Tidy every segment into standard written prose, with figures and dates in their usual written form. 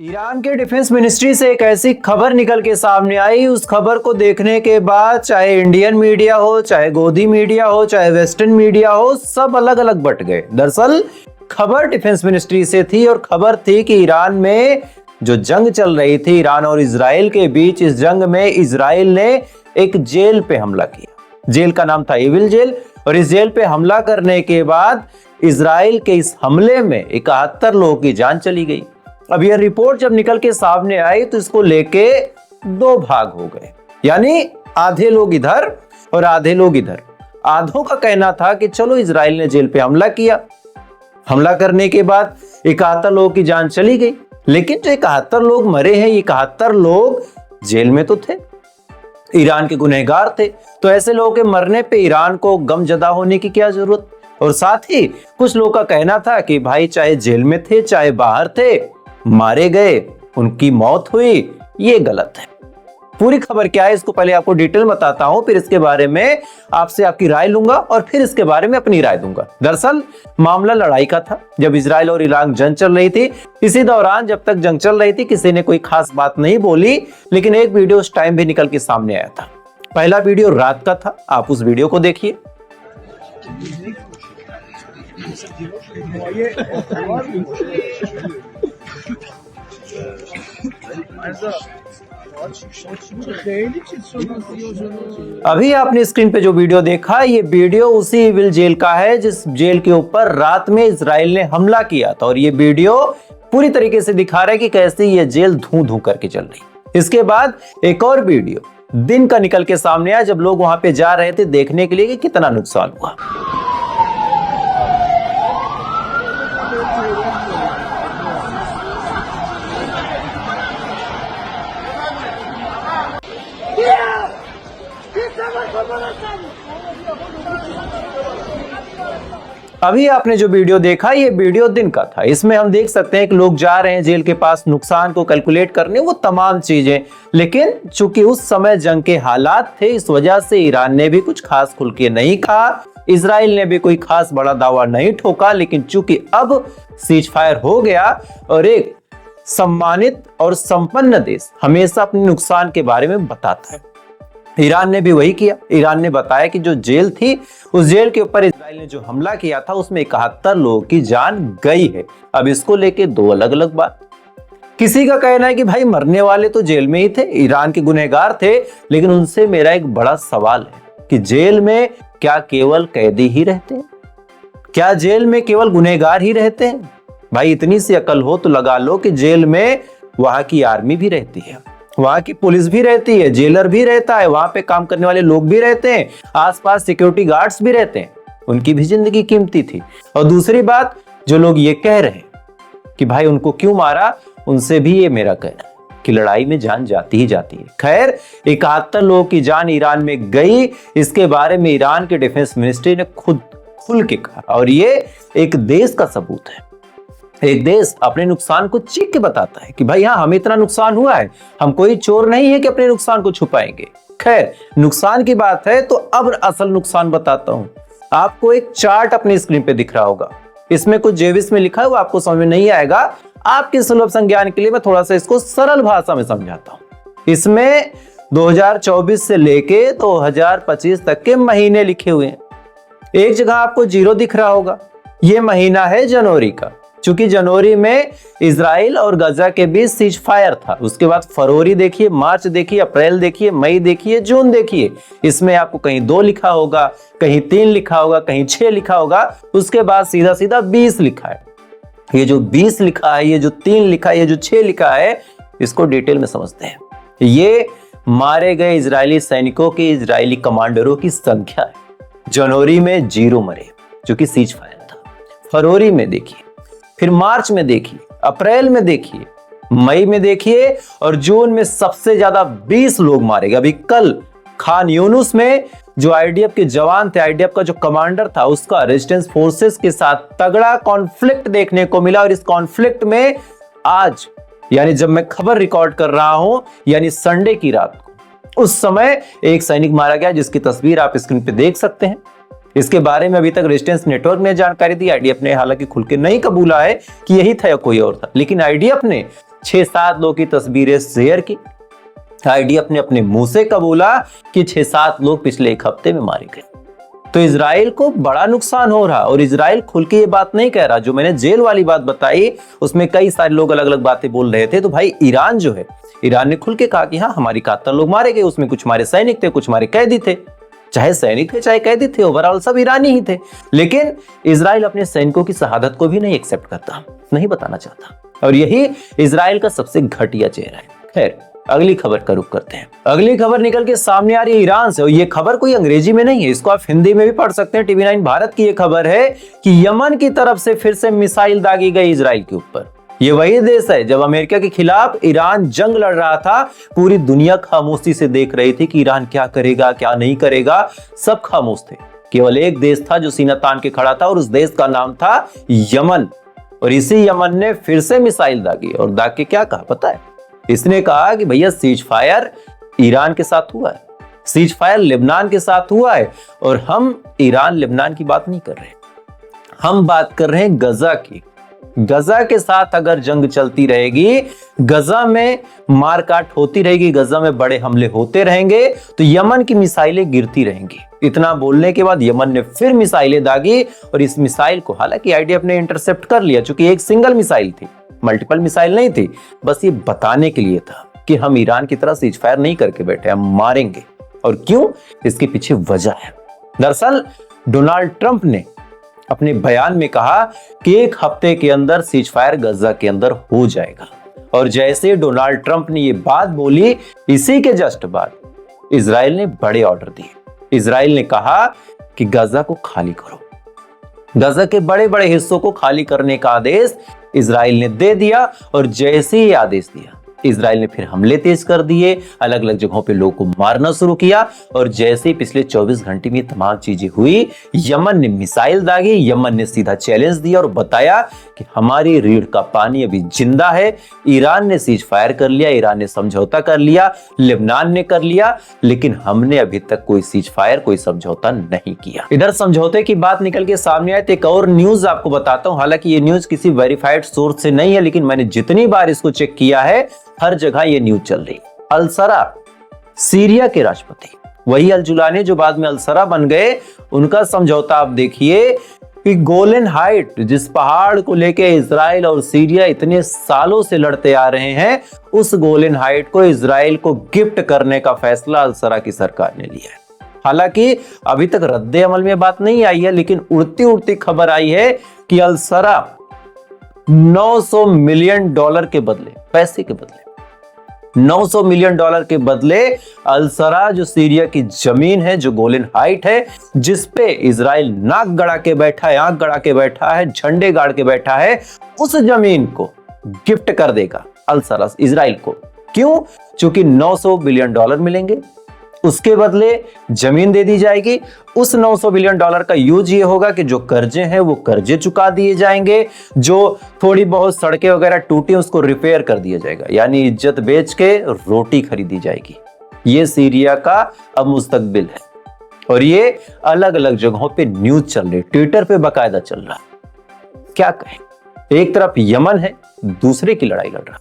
Iran के defence ministry से एक ऐसी खबर निकल के सामने आई। उस खबर को देखने के बाद चाहे इंडियन मीडिया हो, चाहे गोदी मीडिया हो, चाहे वेस्टर्न मीडिया हो, सब अलग अलग बट गए। दरअसल खबर डिफेंस मिनिस्ट्री से थी और खबर थी कि ईरान में जो जंग चल रही थी, ईरान और इजराइल के बीच, इस जंग में इजराइल ने एक जेल पे हमला किया। जेल का नाम था एविल जेल और इस जेल पे हमला करने के बाद इजराइल के इस हमले में 71 लोगों की जान चली गई। अब यह रिपोर्ट जब निकल के सामने आई तो इसको लेके दो भाग हो गए, यानी आधे लोग इधर और आधे लोग इधर। आधों का कहना था कि चलो इजराइल ने जेल पे हमला किया, हमला करने के बाद 71 लोगों की जान चली गई, लेकिन जो 71 लोग मरे हैं, ये 71 लोग जेल में तो थे, ईरान के गुनहगार थे। तो ऐसे लोगों के मरने पे ईरान को गमजदा होने की क्या जरूरत। और साथ ही कुछ लोगों का कहना था कि भाई चाहे जेल में थे चाहे बाहर थे, मारे गए, उनकी मौत हुई, ये गलत है। पूरी खबर क्या है इसको पहले आपको डिटेल बताता हूं, फिर इसके बारे में आपसे आपकी राय लूंगा और फिर इसके बारे में अपनी राय दूंगा। दरअसल मामला लड़ाई का था। जब इजराइल और ईरान जंग चल रही थी, इसी दौरान जब तक जंग चल रही थी किसी ने कोई खास बात नहीं बोली, लेकिन एक वीडियो उस टाइम भी निकल के सामने आया था। पहला वीडियो रात का था, आप उस वीडियो को देखिए। अभी आपने स्क्रीन पे जो वीडियो देखा, ये वीडियो उसी एविल जेल का है जिस जेल के ऊपर रात में इजराइल ने हमला किया था। और ये वीडियो पूरी तरीके से दिखा रहा है कि कैसे ये जेल धूं धूं करके चल रही। इसके बाद एक और वीडियो दिन का निकल के सामने आया, जब लोग वहां पे जा रहे थे देखने के लिए कि कितना नुकसान हुआ। अभी आपने जो वीडियो देखा, ये वीडियो दिन का था। इसमें हम देख सकते हैं कि लोग जा रहे हैं जेल के पास नुकसान को कैलकुलेट करने, वो तमाम चीजें। लेकिन चूंकि उस समय जंग के हालात थे, इस वजह से ईरान ने भी कुछ खास खुल के नहीं कहा, इजराइल ने भी कोई खास बड़ा दावा नहीं ठोका। लेकिन चूंकि अब सीज फायर हो गया और एक सम्मानित और संपन्न देश हमेशा अपने नुकसान के बारे में बताता है, ईरान ने भी वही किया। ईरान ने बताया कि जो जेल थी, उस जेल के ऊपर इजराइल ने जो हमला किया था उसमें 71 लोगों की जान गई है। अब इसको लेके दो अलग अलग बात। किसी का कहना है कि भाई मरने वाले तो जेल में ही थे, ईरान के गुनहगार थे। लेकिन उनसे मेरा एक बड़ा सवाल है कि जेल में क्या केवल कैदी ही रहते हैं? क्या जेल में केवल गुनहगार ही रहते हैं? भाई इतनी सी अकल हो तो लगा लो कि जेल में वहां की आर्मी भी रहती है, वहां की पुलिस भी रहती है, जेलर भी रहता है, वहां पे काम करने वाले लोग भी रहते हैं, आसपास सिक्योरिटी गार्ड्स भी रहते हैं। उनकी भी जिंदगी कीमती थी। और दूसरी बात, जो लोग ये कह रहे हैं कि भाई उनको क्यों मारा, उनसे भी ये मेरा कहना है कि लड़ाई में जान जाती ही जाती है। खैर 71 लोगों की जान ईरान में गई, इसके बारे में ईरान के डिफेंस मिनिस्ट्री ने खुद खुल के कहा और ये एक देश का सबूत है। एक देश अपने नुकसान को चीख के बताता है कि भाई हाँ, हमें इतना नुकसान हुआ है, हम कोई चोर नहीं है कि अपने नुकसान को छुपाएंगे। खैर नुकसान की बात है तो अब असल नुकसान बताता हूं। आपको एक चार्ट अपनी स्क्रीन पे दिख रहा होगा, इसमें कुछ जेविस में लिखा है, वो आपको समझ में नहीं आएगा। आपके सुलभ संज्ञान के लिए मैं थोड़ा सा इसको सरल भाषा में समझाता हूं। इसमें 2024 से लेके 2025 तक के महीने लिखे हुए हैं। एक जगह आपको 0 दिख रहा होगा, ये महीना है जनवरी का। चूंकि जनवरी में इजराइल और गजा के बीच सीज फायर था। उसके बाद फरवरी देखिए, मार्च देखिए, अप्रैल देखिए, मई देखिए, जून देखिए। इसमें आपको कहीं 2 लिखा होगा, कहीं 3 लिखा होगा, कहीं 6 लिखा होगा। उसके बाद सीधा सीधा 20 लिखा है। ये जो 20 लिखा है, ये जो 3 लिखा है, ये जो 6 लिखा है, इसको डिटेल में समझते हैं। ये मारे गए इजरायली सैनिकों के, इजरायली कमांडरों की संख्या है। जनवरी में 0 मरे जो कि सीज फायर था। फरवरी में देखिए, फिर मार्च में देखिए, अप्रैल में देखिए, मई में देखिए और जून में सबसे ज्यादा 20 लोग मारे गए। अभी कल खान यूनुस में जो आईडीएफ के जवान थे, आईडीएफ का जो कमांडर था, उसका रेजिस्टेंस फोर्सेस के साथ तगड़ा कॉन्फ्लिक्ट देखने को मिला। और इस कॉन्फ्लिक्ट में आज, यानी जब मैं खबर रिकॉर्ड कर रहा हूं, यानी संडे की रात को, उस समय एक सैनिक मारा गया जिसकी तस्वीर आप स्क्रीन पे देख सकते हैं। इसके बारे में अभी तक रेजिस्टेंस नेटवर्क ने जानकारी दी। आईडीएफ ने हालांकि खुल के नहीं कबूला है कि यही था या कोई और था, लेकिन आईडीएफ ने 6-7 लोग की तस्वीरें शेयर की। आईडी अपने अपने मुंह से कबूला कि 6-7 लोग पिछले 1 हफ्ते में मारे गए। तो इजराइल को बड़ा नुकसान हो रहा, और इजराइल खुल के ये बात नहीं कह रहा। जो मैंने जेल वाली बात बताई उसमें कई सारे लोग अलग अलग बातें बोल रहे थे। तो भाई ईरान जो है, ईरान ने खुल के कहा कि हाँ, हमारी 71 लोग मारे गए, उसमें कुछ हमारे सैनिक थे, कुछ हमारे कैदी थे। चाहे सैनिक थे चाहे कैदी थे, ओवरऑल सब ईरानी ही थे। लेकिन इजराइल अपने सैनिकों की शहादत को भी नहीं एक्सेप्ट करता, नहीं बताना चाहता, और यही इजराइल का सबसे घटिया चेहरा है। खैर, अगली खबर का रुख करते हैं। अगली खबर निकल के सामने आ रही है ईरान से, और ये खबर कोई अंग्रेजी में नहीं है, इसको आप हिंदी में भी पढ़ सकते हैं। TV9 भारत की ये खबर है कि यमन की तरफ से फिर से मिसाइल दागी गई इजराइल के ऊपर। ये वही देश है जब अमेरिका के खिलाफ ईरान जंग लड़ रहा था, पूरी दुनिया खामोशी से देख रही थी कि ईरान क्या करेगा क्या नहीं करेगा। सब खामोश थे, केवल एक देश था जो सीना तान के खड़ा था, और उस देश का नाम था यमन। और इसी यमन ने फिर से मिसाइल दागी, और दाग के क्या कहा पता है? इसने कहा कि भैया सीज फायर ईरान के साथ हुआ है, सीज फायर लेबनान के साथ हुआ है, और हम ईरान लेबनान की बात नहीं कर रहे, हम बात कर रहे हैं गजा की। गजा के साथ अगर जंग चलती रहेगी, गजा में मारकाट होती रहेगी, गजा में बड़े हमले होते रहेंगे, तो यमन की मिसाइलें गिरती रहेंगी। इतना बोलने के बाद यमन ने फिर मिसाइलें दागी, और इस मिसाइल को हालांकि आईडीएफ ने इंटरसेप्ट कर लिया, चूंकि एक सिंगल मिसाइल थी, मल्टीपल मिसाइल नहीं थी। बस ये बताने के लिए था कि हम ईरान की तरह सीज फायर नहीं करके बैठे, हम मारेंगे। और क्यों? इसके पीछे वजह है। दरअसल डोनाल्ड ट्रंप ने अपने बयान में कहा कि 1 हफ्ते के अंदर सीज फायर गजा के अंदर हो जाएगा। और जैसे डोनाल्ड ट्रंप ने ये बात बोली, इसी के जस्ट बाद इजराइल ने बड़े ऑर्डर दिए। इजराइल ने कहा कि गजा को खाली करो। गजा के बड़े बड़े हिस्सों को खाली करने का आदेश इजराइल ने दे दिया, और जैसे ही आदेश दिया, इजराइल ने फिर हमले तेज कर दिए, अलग अलग जगहों पे लोगों को मारना शुरू किया। और जैसे ही पिछले 24 घंटे में तमाम चीजें हुई, यमन ने मिसाइल दागी, यमन ने सीधा चैलेंज दिया और बताया कि हमारी रीढ़ का पानी अभी जिंदा है। ईरान ने सीज फायर कर लिया, ईरान ने समझौता कर लिया, लेबनान ने कर लिया, लेकिन हमने अभी तक कोई सीज फायर, कोई समझौता नहीं किया। इधर समझौते की बात निकल के सामने आए तो एक और न्यूज आपको बताता हूं। हालांकि ये न्यूज किसी वेरीफाइड सोर्स से नहीं है, लेकिन मैंने जितनी बार इसको चेक किया है, हर जगह ये न्यूज चल रही। अलसरा, सीरिया के राष्ट्रपति, वही अल-जुलानी जो बाद में अलसरा बन गए, उनका समझौता आप देखिए कि गोलन हाइट, जिस पहाड़ को लेके इजराइल और सीरिया इतने सालों से लड़ते आ रहे हैं, उस गोलन हाइट को इजराइल को गिफ्ट करने का फैसला अलसरा की सरकार ने लिया है। हालांकि अभी तक रद्दे अमल में बात नहीं आई है, लेकिन उड़ती उड़ती खबर आई है कि अलसरा $900 मिलियन के बदले, पैसे के बदले $900 मिलियन के बदले अलसरा, जो सीरिया की जमीन है, जो गोलन हाइट है, जिस पे इजराइल नाक गड़ा के बैठा है, आंख गड़ा के बैठा है, झंडे गाड़ के बैठा है, उस जमीन को गिफ्ट कर देगा अलसरा इजराइल को। क्यों? क्योंकि $900 बिलियन मिलेंगे, उसके बदले जमीन दे दी जाएगी। उस $900 बिलियन का यूज ये होगा कि जो कर्जे हैं वो कर्जे चुका दिए जाएंगे, जो थोड़ी बहुत सड़कें वगैरह टूटी उसको रिपेयर कर दिया जाएगा, यानी इज्जत बेच के रोटी खरीदी जाएगी। ये सीरिया का अब मुस्तकबिल है, और ये अलग अलग जगहों पे न्यूज चल रही, ट्विटर पे बाकायदा चल रहा है। क्या कहें, एक तरफ यमन है, दूसरे की लड़ाई लड़ रहा,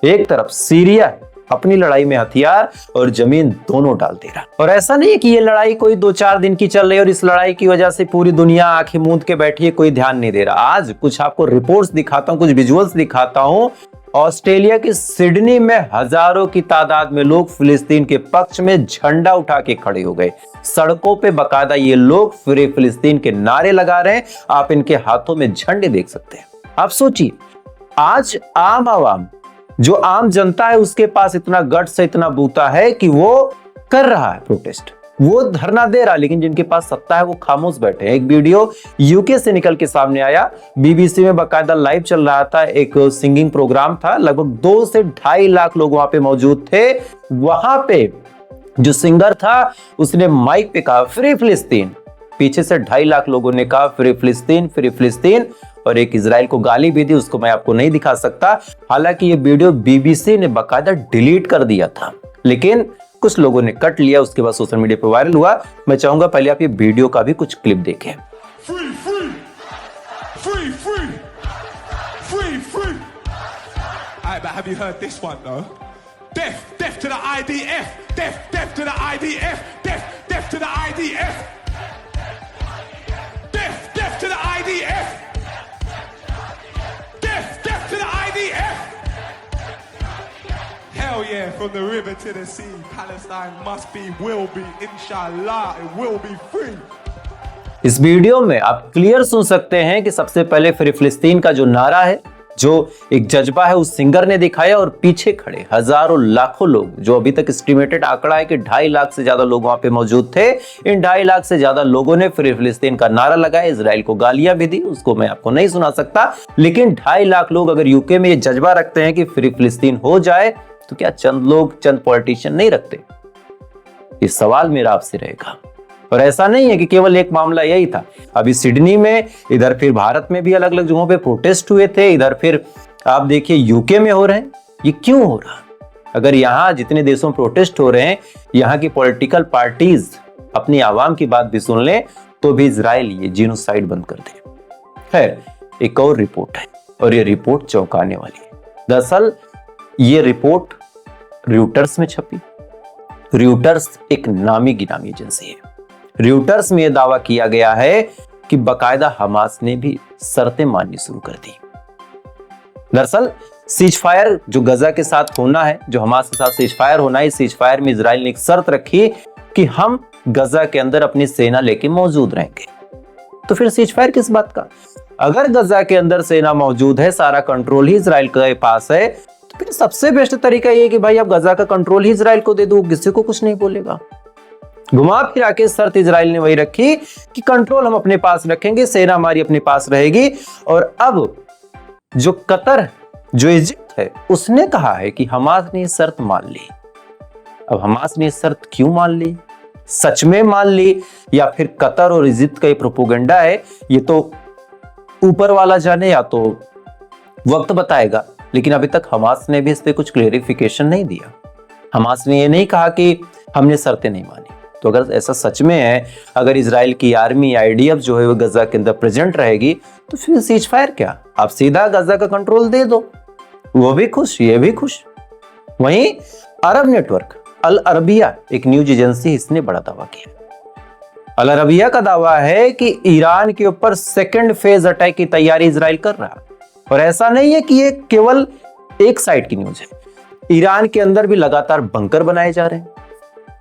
एक तरफ सीरिया है, अपनी लड़ाई में हथियार और जमीन दोनों डाल दे रहा। और ऐसा नहीं है कि ये लड़ाई कोई 2-4 दिन की चल रही है और इस लड़ाई की वजह से पूरी दुनिया आंखें मूंद के बैठी है, कोई ध्यान नहीं दे रहा। आज कुछ आपको रिपोर्ट्स दिखाता हूं, कुछ विजुअल्स दिखाता हूं। ऑस्ट्रेलिया की सिडनी में हजारों की तादाद में लोग फिलिस्तीन के पक्ष में झंडा उठा के खड़े हो गए। सड़कों पे बकायदा ये लोग फ्री फिलिस्तीन के नारे लगा रहे हैं। आप इनके हाथों में झंडे देख सकते हैं। आप सोचिए, आज आम आवाम, जो आम जनता है, उसके पास इतना गट्स है, इतना बूता है कि वो कर रहा है प्रोटेस्ट, वो धरना दे रहा है, लेकिन जिनके पास सत्ता है वो खामोश बैठे हैं। एक वीडियो यूके से निकल के सामने आया, बीबीसी में बकायदा लाइव चल रहा था, एक सिंगिंग प्रोग्राम था, लगभग 2 से 2.5 लाख लोग वहां पे मौजूद थे। वहां पे जो सिंगर था उसने माइक पे कहा फ्री फिलिस्तीन, पीछे से 2.5 लाख लोगों ने कहा फ्री फिलिस्तीन, फ्री फिलिस्तीन, और एक इजराइल को गाली भी दी, उसको मैं आपको नहीं दिखा सकता। हालांकि ये वीडियो बीबीसी ने बकायदा डिलीट कर दिया था, लेकिन कुछ लोगों ने कट लिया, उसके बाद सोशल मीडिया पर वायरल हुआ। मैं चाहूंगा पहले आप ये वीडियो का भी कुछ क्लिप देखें। Free, free, free, free, free, free. Alright, but have you heard this one though? Death, death to the IDF, death, death to the IDF, death, death to the IDF, death, death to the IDF, death, death to the IDF. Hell yeah, from the river to the sea, Palestine must be, will be, inshallah, it will be free. इस video में आप clear सुन सकते हैं कि सबसे पहले free फिलिस्तीन का जो नारा है, जो एक जज्बा है, उस सिंगर ने दिखाया और पीछे खड़े हजारों लाखों लोग, जो अभी तक एस्टिमेटेड आंकड़ा है कि 2.5 लाख से ज्यादा लोग वहां पे मौजूद थे। इन 2.5 लाख से ज्यादा लोगों ने फ्री फिलिस्तीन का नारा लगाया, इजराइल को गालियां भी दी, उसको मैं आपको नहीं सुना सकता। लेकिन 2.5 लाख लोग अगर यूके में ये जज्बा रखते हैं कि फ्री फिलिस्तीन हो जाए, तो क्या चंद लोग, चंद पॉलिटिशियन नहीं रखते? ये सवाल मेरा आपसे रहेगा। और ऐसा नहीं है कि केवल एक मामला यही था, अभी सिडनी में, इधर फिर भारत में भी अलग अलग जगहों पे प्रोटेस्ट हुए थे, इधर फिर आप देखिए यूके में हो रहे हैं। ये क्यों हो रहा? अगर यहाँ जितने देशों में प्रोटेस्ट हो रहे हैं, यहाँ की पॉलिटिकल पार्टीज अपनी आवाम की बात भी सुन ले, तो भी इजराइल ये जीनोसाइड बंद कर दे। खैर, एक और रिपोर्ट है और ये रिपोर्ट चौंकाने वाली है। दरअसल ये रिपोर्ट र्यूटर्स में छपी। र्यूटर्स एक नामी गिनामी एजेंसी है। र्यूटर्स में यह दावा किया गया है कि बकायदा हमास ने भी शर्तें माननी शुरू कर दी। दरअसल सीजफायर जो गजा के साथ होना है, जो हमास के साथ सीजफायर होना है, इस सीजफायर में इजराइल ने एक शर्त रखी कि हम गजा के अंदर अपनी सेना लेके मौजूद रहेंगे। तो फिर सीजफायर किस बात का? अगर गजा के अंदर सेना मौजूद है, सारा कंट्रोल ही इजराइल के पास है, तो फिर सबसे बेस्ट तरीका ये कि भाई अब गजा का कंट्रोल ही इजराइल को दे दो, किसी को कुछ नहीं बोलेगा। घुमा फिरा के शर्त इजराइल ने वही रखी कि कंट्रोल हम अपने पास रखेंगे, सेना हमारी अपने पास रहेगी। और अब जो कतर, जो इजिप्ट है, उसने कहा है कि हमास ने शर्त मान ली। अब हमास ने शर्त क्यों मान ली? सच में मान ली या फिर कतर और इजिप्ट का ये प्रोपोगंडा है? ये तो ऊपर वाला जाने, या तो वक्त बताएगा। लेकिन अभी तक हमास ने भी इस पे कुछ क्लेरिफिकेशन नहीं दिया। हमास ने ये नहीं कहा कि हमने शर्तें नहीं मानी। तो अगर ऐसा सच में है, अगर इजराइल की आर्मी, आईडीएफ जो है वो गजा के अंदर प्रेजेंट रहेगी, तो फिर सीजफायर क्या? आप सीधा गजा का कंट्रोल दे दो, वो भी खुश, ये भी खुश। वहीं अरब नेटवर्क अल अरबिया, एक न्यूज एजेंसी, इसने बड़ा दावा किया। अल अरबिया का दावा है कि ईरान के ऊपर सेकंड फेज अटैक की तैयारी इजराइल कर रहा है। और ऐसा नहीं है कि ये केवल एक साइड की न्यूज है। ईरान के अंदर भी लगातार बंकर बनाए जा रहे हैं,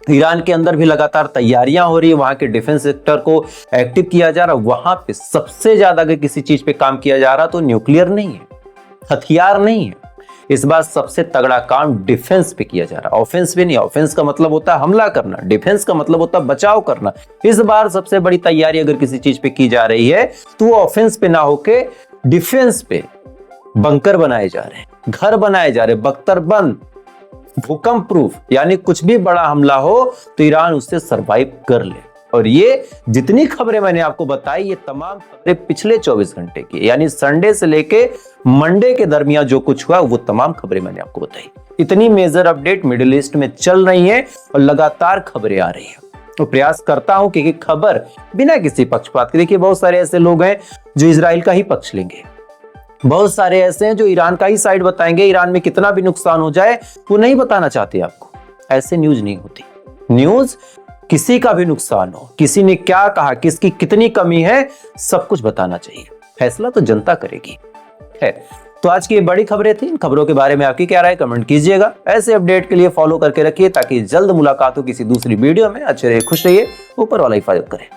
ईरान के अंदर भी लगातार तैयारियां हो रही है, वहां के डिफेंस सेक्टर को एक्टिव किया जा रहा है। वहां पे सबसे ज्यादा अगर किसी चीज पे काम किया जा रहा तो न्यूक्लियर नहीं है, हथियार नहीं है। इस बार सबसे तगड़ा काम डिफेंस पे किया जा रहा है, ऑफेंस पे नहीं। ऑफेंस का मतलब होता है हमला करना, डिफेंस का मतलब होता है बचाव करना। इस बार सबसे बड़ी तैयारी अगर किसी चीज पे की जा रही है, तो वो ऑफेंस पे ना होके डिफेंस पे बंकर बनाए जा रहे हैं, घर बनाए जा रहे हैं, बख्तरबंद, भूकंप प्रूफ, यानी कुछ भी बड़ा हमला हो तो ईरान उससे सरवाइव कर ले। और ये जितनी खबरें मैंने आपको बताई, ये तमाम खबरें पिछले 24 घंटे की, यानी संडे से लेके मंडे के दरमियान जो कुछ हुआ, वो तमाम खबरें मैंने आपको बताई। इतनी मेजर अपडेट मिडिल ईस्ट में चल रही है और लगातार खबरें आ रही है। तो प्रयास करता हूं कि खबर बिना किसी पक्षपात के, देखिए बहुत सारे ऐसे लोग हैं जो इजराइल का ही पक्ष लेंगे, बहुत सारे ऐसे हैं जो ईरान का ही साइड बताएंगे। ईरान में कितना भी नुकसान हो जाए वो नहीं बताना चाहते आपको। ऐसे न्यूज नहीं होती। न्यूज किसी का भी नुकसान हो, किसी ने क्या कहा, किसकी कितनी कमी है, सब कुछ बताना चाहिए। फैसला तो जनता करेगी। है तो आज की ये बड़ी खबरें थी। इन खबरों के बारे में आपकी क्या राय, कमेंट कीजिएगा। ऐसे अपडेट के लिए फॉलो करके रखिए ताकि जल्द मुलाकात हो किसी दूसरी वीडियो में। अच्छे रहिए, खुश रहिए, ऊपर वाला हिफाजत करे।